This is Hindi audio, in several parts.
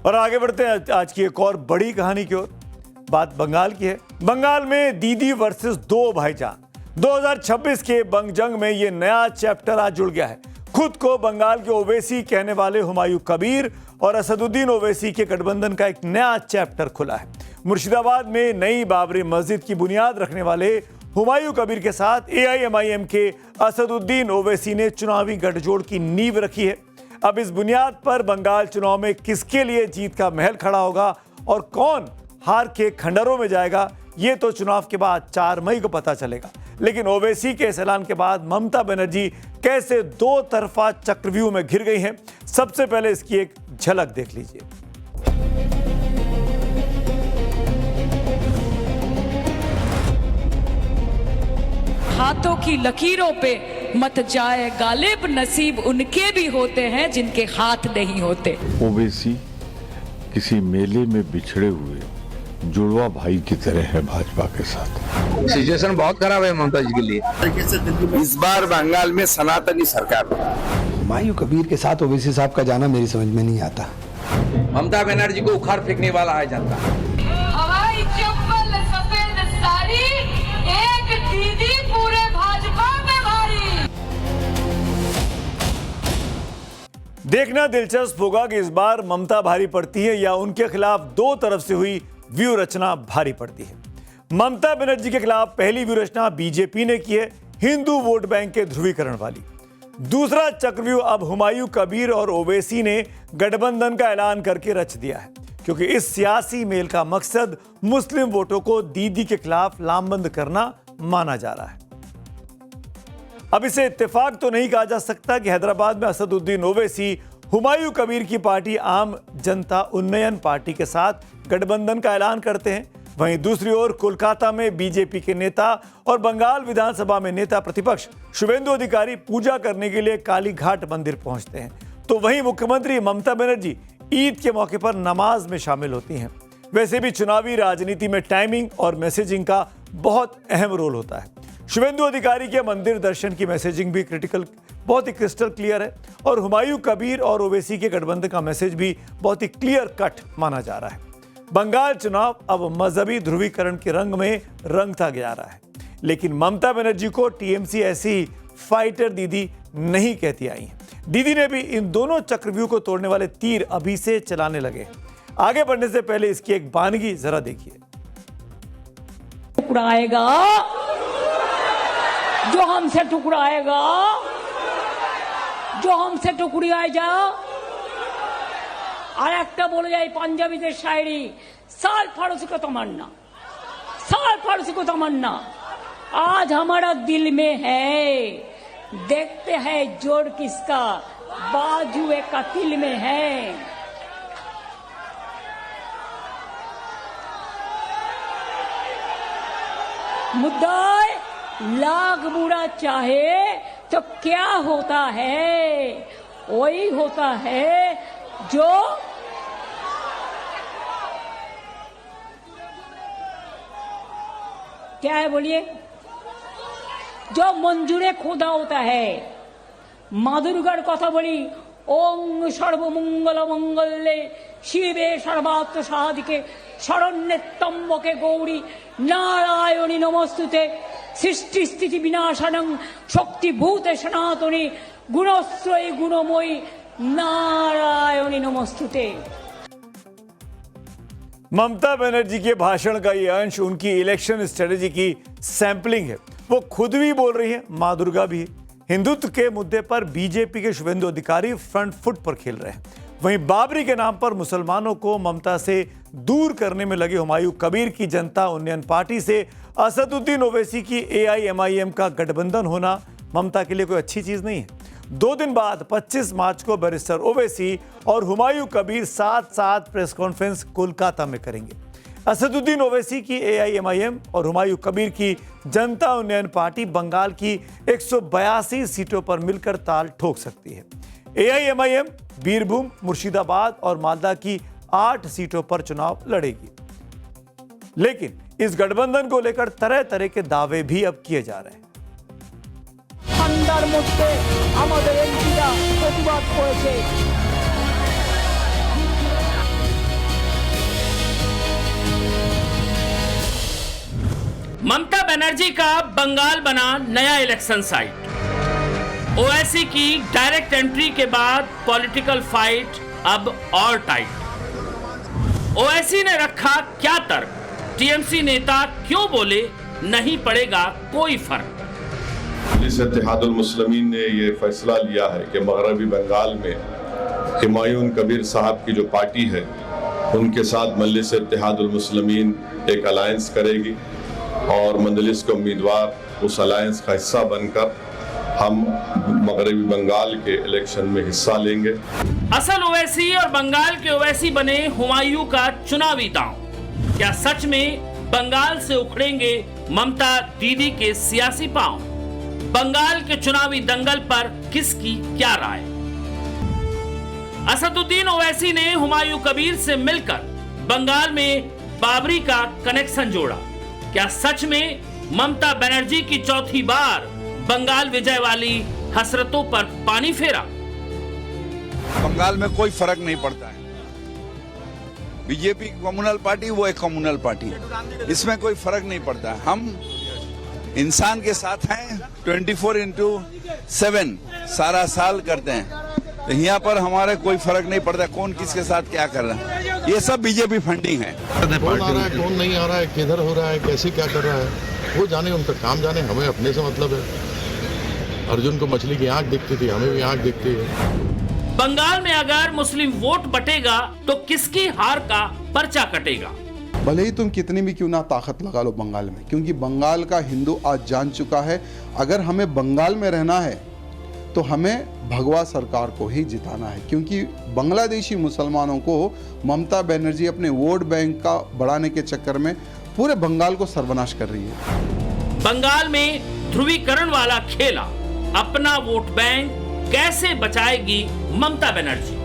और आगे बढ़ते हैं आज की एक और बड़ी कहानी की ओर। बात बंगाल की है। बंगाल में दीदी वर्सेस दो भाईजान 2026 के बंग जंग में ये नया चैप्टर आज जुड़ गया है। खुद को बंगाल के ओवैसी कहने वाले हुमायूं कबीर और असदुद्दीन ओवैसी के गठबंधन का एक नया चैप्टर खुला है। मुर्शिदाबाद में नई बाबरी मस्जिद की बुनियाद रखने वाले हुमायूं कबीर के साथ एआईएमआईएम के असदुद्दीन ओवैसी ने चुनावी गठजोड़ की नींव रखी है। अब इस बुनियाद पर बंगाल चुनाव में किसके लिए जीत का महल खड़ा होगा और कौन हार के खंडरों में जाएगा, ये तो चुनाव के बाद 4 मई को पता चलेगा। लेकिन ओवैसी के इस ऐलान के बाद ममता बनर्जी कैसे दो तरफा चक्रव्यूह में घिर गई हैं, सबसे पहले इसकी एक झलक देख लीजिए। हाथों की लकीरों पे मत जाए गालिब, नसीब उनके भी होते हैं जिनके हाथ नहीं होते। ओवैसी किसी मेले में बिछड़े हुए जुड़वा भाई की तरह है भाजपा के साथ। सिचुएशन बहुत खराब है ममता जी के लिए। इस बार बंगाल में सनातनी सरकार। हुमायूं कबीर के साथ ओवैसी साहब का जाना मेरी समझ में नहीं आता। ममता बनर्जी को उखाड़ फेंकने वाला है जनता। हवाई चप्पल सफेद साड़ी, एक दीदी पूरे भाजपा में भारी। देखना दिलचस्प होगा कि इस बार ममता भारी पड़ती है या उनके खिलाफ दो तरफ से हुई व्यू रचना भारी पड़ती है। ममता बनर्जी के खिलाफ पहली व्यू रचना बीजेपी ने की है, हिंदू वोट बैंक के ध्रुवीकरण वाली। दूसरा चक्रव्यूह अब हुमायूं कबीर और ओवैसी ने गठबंधन का ऐलान करके रच दिया है, क्योंकि इस सियासी मेल का मकसद मुस्लिम वोटों को दीदी के खिलाफ लामबंद करना माना जा रहा है। अब इसे इत्तेफाक तो नहीं कहा जा सकता कि हैदराबाद में असदुद्दीन ओवैसी हुमायूं कबीर की पार्टी आम जनता उन्नयन पार्टी के साथ गठबंधन का ऐलान करते हैं। वहीं दूसरी ओर कोलकाता में बीजेपी के नेता और बंगाल विधानसभा में नेता प्रतिपक्ष शुभेंदु अधिकारी पूजा करने के लिए काली घाट मंदिर पहुंचते हैं, तो वहीं मुख्यमंत्री ममता बनर्जी ईद के मौके पर नमाज में शामिल होती हैं। वैसे भी चुनावी राजनीति में टाइमिंग और मैसेजिंग का बहुत अहम रोल होता है। शुभेंदु अधिकारी के मंदिर दर्शन की मैसेजिंग भी बहुत ही क्रिस्टल क्लियर है और हुमायूं कबीर और ओवैसी के गठबंधन का मैसेज भी बहुत ही क्लियर कट माना जा रहा है। बंगाल चुनाव अब मजहबी ध्रुवीकरण के रंग में रंगता जा रहा है, लेकिन ममता बनर्जी को टीएमसी ऐसी फाइटर दीदी नहीं कहती आई है। दीदी ने भी इन दोनों चक्रव्यूह को तोड़ने वाले तीर अभी से चलाने लगे। आगे बढ़ने से पहले इसकी एक बानगी जरा देखिए। टुकड़ाएगा जो हमसे टुकड़ाएगा, जो हमसे टुकड़ियाए जाओ। আর একটা বলে যায় পাঞ্জাবিদের শায়রি, साल फारूसी को तमन्ना, साल फारूसी को तमन्ना आज हमारा दिल में है, देखते हैं जोड़ किसका बाजुए कतिल में है। मुद्दा लाख बुरा चाहे तो क्या होता है, वही होता है जो क्या है बोलिए, जो मंजूरे खुदा होता है। माँ दुर्गार कथा बोली, ओम सर्वमंगल मंगल्ये शिवे सर्वार्थ साधिके शरण्ये त्र्यंबके गौरी नारायणी नमस्तुते सृष्टि स्थिति विनाशनं शक्तिभूते सनातनी गुणश्रयी गुणमयी नारायणी नमस्तुते। ममता बनर्जी के भाषण का ये अंश उनकी इलेक्शन स्ट्रेटेजी की सैंपलिंग है। वो खुद भी बोल रही है, मां दुर्गा भी। हिंदुत्व के मुद्दे पर बीजेपी के शुभेंदु अधिकारी फ्रंट फुट पर खेल रहे हैं। वहीं बाबरी के नाम पर मुसलमानों को ममता से दूर करने में लगे हुमायूं कबीर की जनता उन्नयन पार्टी से असदुद्दीन ओवैसी की एआईएमआईएम का गठबंधन होना ममता के लिए कोई अच्छी चीज नहीं है। 2 दिन बाद 25 मार्च को बैरिस्टर ओवैसी और हुमायूं कबीर साथ साथ प्रेस कॉन्फ्रेंस कोलकाता में करेंगे। असदुद्दीन ओवैसी की एआईएमआईएम और हुमायूं कबीर की जनता उन्नयन पार्टी बंगाल की 182 सीटों पर मिलकर ताल ठोक सकती है। एआईएमआईएम बीरभूम, मुर्शिदाबाद और मालदा की 8 सीटों पर चुनाव लड़ेगी। लेकिन इस गठबंधन को लेकर तरह तरह के दावे भी अब किए जा रहे हैं। ঠান্ডার মধ্যে আমাদের এমপিরা প্রতিবাদ করেছে। ममता बनर्जी का बंगाल बना नया इलेक्शन साइट। ओवैसी की डायरेक्ट एंट्री के बाद पॉलिटिकल फाइट अब और टाइट। ओवैसी ने रखा क्या तर्क, टीएमसी नेता क्यों बोले नहीं पड़ेगा कोई फर्क। मजलिस इत्तेहादुल मुस्लिमीन ने ये फैसला लिया है कि मगरबी बंगाल में हुमायूं कबीर साहब की जो पार्टी है उनके साथ मजलिस इत्तेहादुल मुस्लिमीन एक अलायंस करेगी और मजलिस के उम्मीदवार उस अलायंस का हिस्सा बनकर हम मगरबी बंगाल के इलेक्शन में हिस्सा लेंगे। असल ओवैसी और बंगाल के ओवैसी बने हुमायूं का चुनावी दांव। क्या सच में बंगाल से उखड़ेंगे ममता दीदी के सियासी पांव? बंगाल के चुनावी दंगल पर किसकी क्या राय? असदुद्दीन ओवैसी ने हुमायूं कबीर से मिलकर बंगाल में बाबरी का कनेक्शन जोड़ा। क्या सच में ममता बनर्जी की चौथी बार बंगाल विजय वाली हसरतों पर पानी फेरा? बंगाल में कोई फर्क नहीं पड़ता है। बीजेपी कम्युनल पार्टी, वो एक कम्युनल पार्टी, इसमें कोई फर्क नहीं पड़ता। हम इंसान के साथ हैं, 24/7 सारा साल करते हैं। तो यहाँ पर हमारे कोई फर्क नहीं पड़ता कौन किसके साथ क्या कर रहा है। ये सब बीजेपी फंडिंग है। कौन आ रहा है, कौन नहीं आ रहा है, किधर हो रहा है, कैसे क्या कर रहा है, वो जाने, उनका काम जाने, हमें अपने से मतलब है। अर्जुन को मछली की आंख दिखती थी, हमें भी आंख दिखती है। बंगाल में अगर मुस्लिम वोट बटेगा तो किसकी हार का पर्चा कटेगा? भले ही तुम कितनी भी क्यों ना ताकत लगा लो बंगाल में, क्योंकि बंगाल का हिंदू आज जान चुका है अगर हमें बंगाल में रहना है तो हमें भगवा सरकार को ही जिताना है। क्योंकि बांग्लादेशी मुसलमानों को ममता बनर्जी अपने वोट बैंक का बढ़ाने के चक्कर में पूरे बंगाल को सर्वनाश कर रही है। बंगाल में ध्रुवीकरण वाला खेला, अपना वोट बैंक कैसे बचाएगी ममता बनर्जी?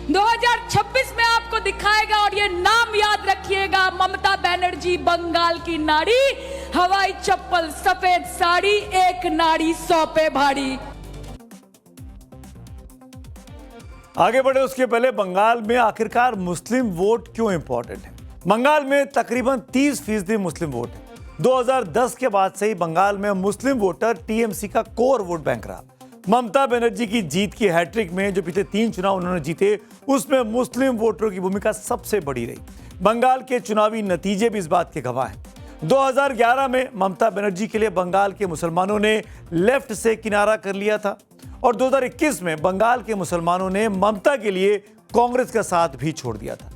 2026 में आपको दिखाएगा और ये नाम याद रखिएगा, ममता बनर्जी बंगाल की नारी, हवाई चप्पल सफेद साड़ी, एक नाड़ी 100 पे भारी। आगे बढ़े उसके पहले बंगाल में आखिरकार मुस्लिम वोट क्यों इंपॉर्टेंट है? बंगाल में तकरीबन 30% मुस्लिम वोट है। 2010 के बाद से ही बंगाल में मुस्लिम वोटर टीएमसी का कोर वोट बैंक रहा। ममता बनर्जी की जीत की हैट्रिक में जो पिछले 3 चुनाव उन्होंने जीते, उसमें मुस्लिम वोटरों की भूमिका सबसे बड़ी रही। बंगाल के चुनावी नतीजे भी इस बात के गवाह हैं। 2011 में ममता बनर्जी के लिए बंगाल के मुसलमानों ने लेफ्ट से किनारा कर लिया था और 2021 में बंगाल के मुसलमानों ने ममता के लिए कांग्रेस का साथ भी छोड़ दिया था।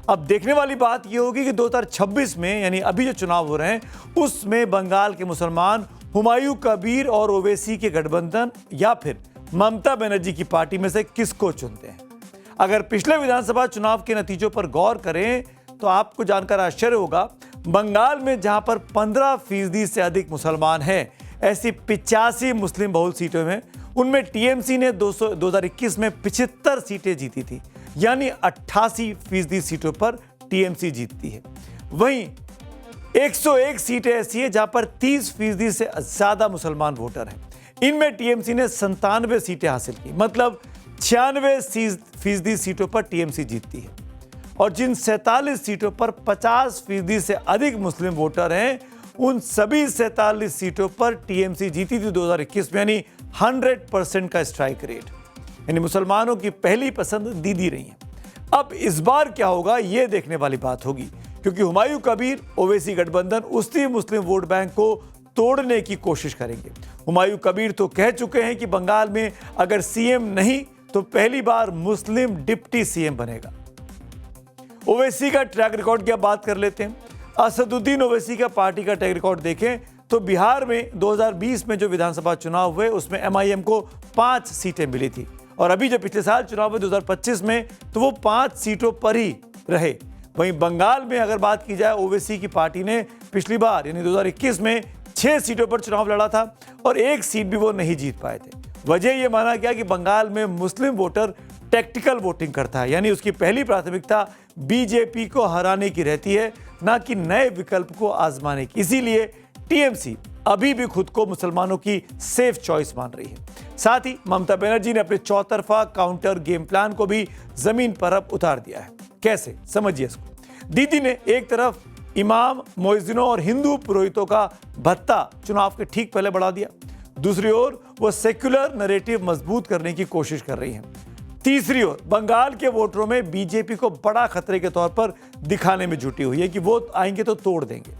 अब देखने वाली बात यह होगी कि 2026 में, यानी अभी जो चुनाव हो रहे हैं, उसमें बंगाल के मुसलमान हुमायूं कबीर और ओवैसी के गठबंधन या फिर ममता बनर्जी की पार्टी में से किसको चुनते हैं। अगर पिछले विधानसभा चुनाव के नतीजों पर गौर करें तो आपको जानकर आश्चर्य होगा, बंगाल में जहां पर 15% से अधिक मुसलमान हैं, ऐसी 85 मुस्लिम बहुल सीटों में, उनमें टीएमसी ने 2021 में 75 सीटें जीती थी, यानी 88% सीटों पर टीएमसी जीतती है। वहीं 101 सीटें ऐसी है जहां पर 30% से ज्यादा मुसलमान वोटर हैं। इनमें टीएमसी ने 97 सीटें हासिल की, मतलब 96% सीटों पर टीएमसी जीतती है। और जिन 47 सीटों पर 50% से अधिक मुस्लिम वोटर हैं, उन सभी 47 सीटों पर टीएमसी जीती थी 2021 में, यानी 100% का स्ट्राइक रेट, यानी मुसलमानों की पहली पसंद दीदी रही है। अब इस बार क्या होगा, यह देखने वाली बात होगी, क्योंकि हुमायूं कबीर ओवैसी गठबंधन उसी मुस्लिम वोट बैंक को तोड़ने की कोशिश करेंगे। हुमायूं कबीर तो कह चुके हैं कि बंगाल में अगर सीएम नहीं तो पहली बार मुस्लिम डिप्टी सीएम बनेगा। ओवैसी का ट्रैक रिकॉर्ड की बात कर लेते हैं। असदुद्दीन ओवैसी का पार्टी का ट्रैक रिकॉर्ड देखें तो बिहार में 2020 में जो विधानसभा चुनाव हुए उसमें एमआईएम को 5 सीटें मिली थी, और अभी जो पिछले साल चुनाव हुए 2025 में, तो वो 5 सीटों पर ही रहे। वहीं बंगाल में अगर बात की जाए, ओवैसी की पार्टी ने पिछली बार यानी 2021 में 6 सीटों पर चुनाव लड़ा था और 1 सीट भी वो नहीं जीत पाए थे। वजह यह माना गया कि बंगाल में मुस्लिम वोटर टैक्टिकल वोटिंग करता है, यानी उसकी पहली प्राथमिकता बीजेपी को हराने की रहती है, ना कि नए विकल्प को आजमाने की। इसीलिए टीएमसी अभी भी खुद को मुसलमानों की सेफ चॉइस मान रही है। साथ ही ममता बनर्जी ने अपने चौतरफा काउंटर गेम प्लान को भी जमीन पर अब उतार दिया है। कैसे, समझिए इसको। दीदी ने एक तरफ इमाम, मुअज्जिनों और हिंदू पुरोहितों का भत्ता चुनाव के ठीक पहले बढ़ा दिया। दूसरी ओर वो सेक्युलर नैरेटिव मजबूत करने की कोशिश कर रही हैं। तीसरी ओर बंगाल के वोटरों में बीजेपी को बड़ा खतरे के तौर पर दिखाने में जुटी हुई है कि वो आएंगे तो तोड़ देंगे।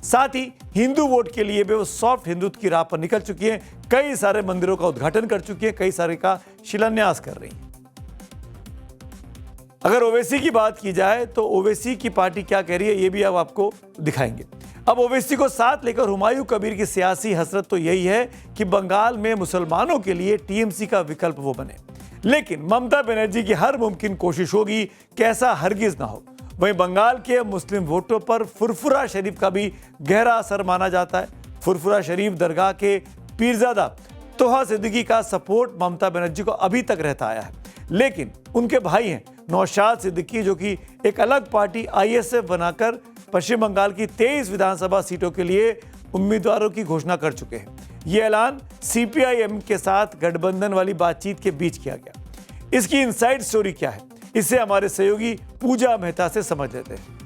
साथ ही हिंदू वोट के लिए भी वो सॉफ्ट हिंदुत्व की राह पर निकल चुकी हैं, कई सारे मंदिरों का उद्घाटन कर चुकी हैं, कई सारे का शिलान्यास कर रही हैं। अगर ओवैसी की बात की जाए तो ओवैसी की पार्टी क्या कह रही है ये भी अब आपको दिखाएंगे। अब ओवैसी को साथ लेकर हुमायूं कबीर की सियासी हसरत तो यही है कि बंगाल में मुसलमानों के लिए टीएमसी का विकल्प वो बने, लेकिन ममता बनर्जी की हर मुमकिन कोशिश होगी कि ऐसा हरगिज ना हो। वहीं बंगाल के मुस्लिम वोटों पर फुरफुरा शरीफ का भी गहरा असर माना जाता है। फुरफुरा शरीफ दरगाह के पीरजादा तोहा सिद्दीकी का सपोर्ट ममता बनर्जी को अभी तक रहता आया है, लेकिन उनके भाई हैं नौशाद सिद्दीकी जो कि एक अलग पार्टी आईएसएफ बनाकर पश्चिम बंगाल की 23 विधानसभा सीटों के लिए उम्मीदवारों की घोषणा कर चुके हैं। ये ऐलान सीपीआईएम के साथ गठबंधन वाली बातचीत के बीच किया गया। इसकी इनसाइड स्टोरी क्या है, इसे हमारे सहयोगी पूजा मेहता से समझ लेते हैं।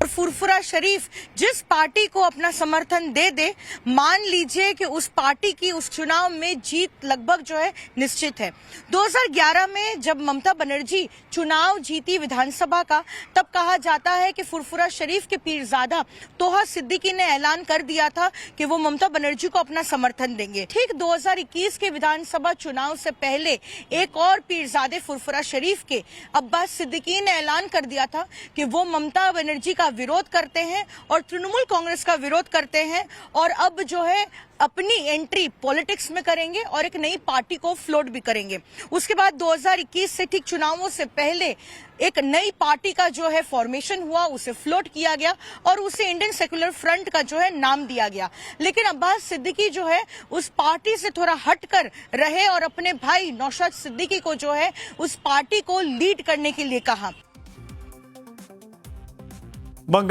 फुरफुरा शरीफ जिस पार्टी को अपना समर्थन दे दे, मान लीजिए कि उस पार्टी की उस चुनाव में जीत लगभग जो है निश्चित है। 2011 में जब ममता बनर्जी चुनाव जीती विधानसभा का, तब कहा जाता है कि फुरफुरा शरीफ के पीरजादा तोहा सिद्दीकी ने ऐलान कर दिया था कि वो ममता बनर्जी को अपना समर्थन देंगे। ठीक 2021 के विधानसभा चुनाव से पहले एक और पीरजादे फुरफुरा शरीफ के अब्बास सिद्दीकी ने ऐलान कर दिया था कि वो ममता बनर्जी का विरोध करते हैं और तृणमूल कांग्रेस का विरोध करते हैं, और अब जो है अपनी एंट्री पॉलिटिक्स में करेंगे और एक नई पार्टी को फ्लोट भी करेंगे। उसके बाद 2021 से ठीक चुनावों से पहले एक नई पार्टी का जो है फॉर्मेशन हुआ, उसे फ्लोट किया गया और उसे इंडियन सेक्युलर फ्रंट का जो है नाम दिया गया। लेकिन अब्बास सिद्दीकी जो है उस पार्टी से थोड़ा हटकर रहे और अपने भाई नौशाद सिद्दीकी को जो है उस पार्टी को लीड करने के लिए कहा।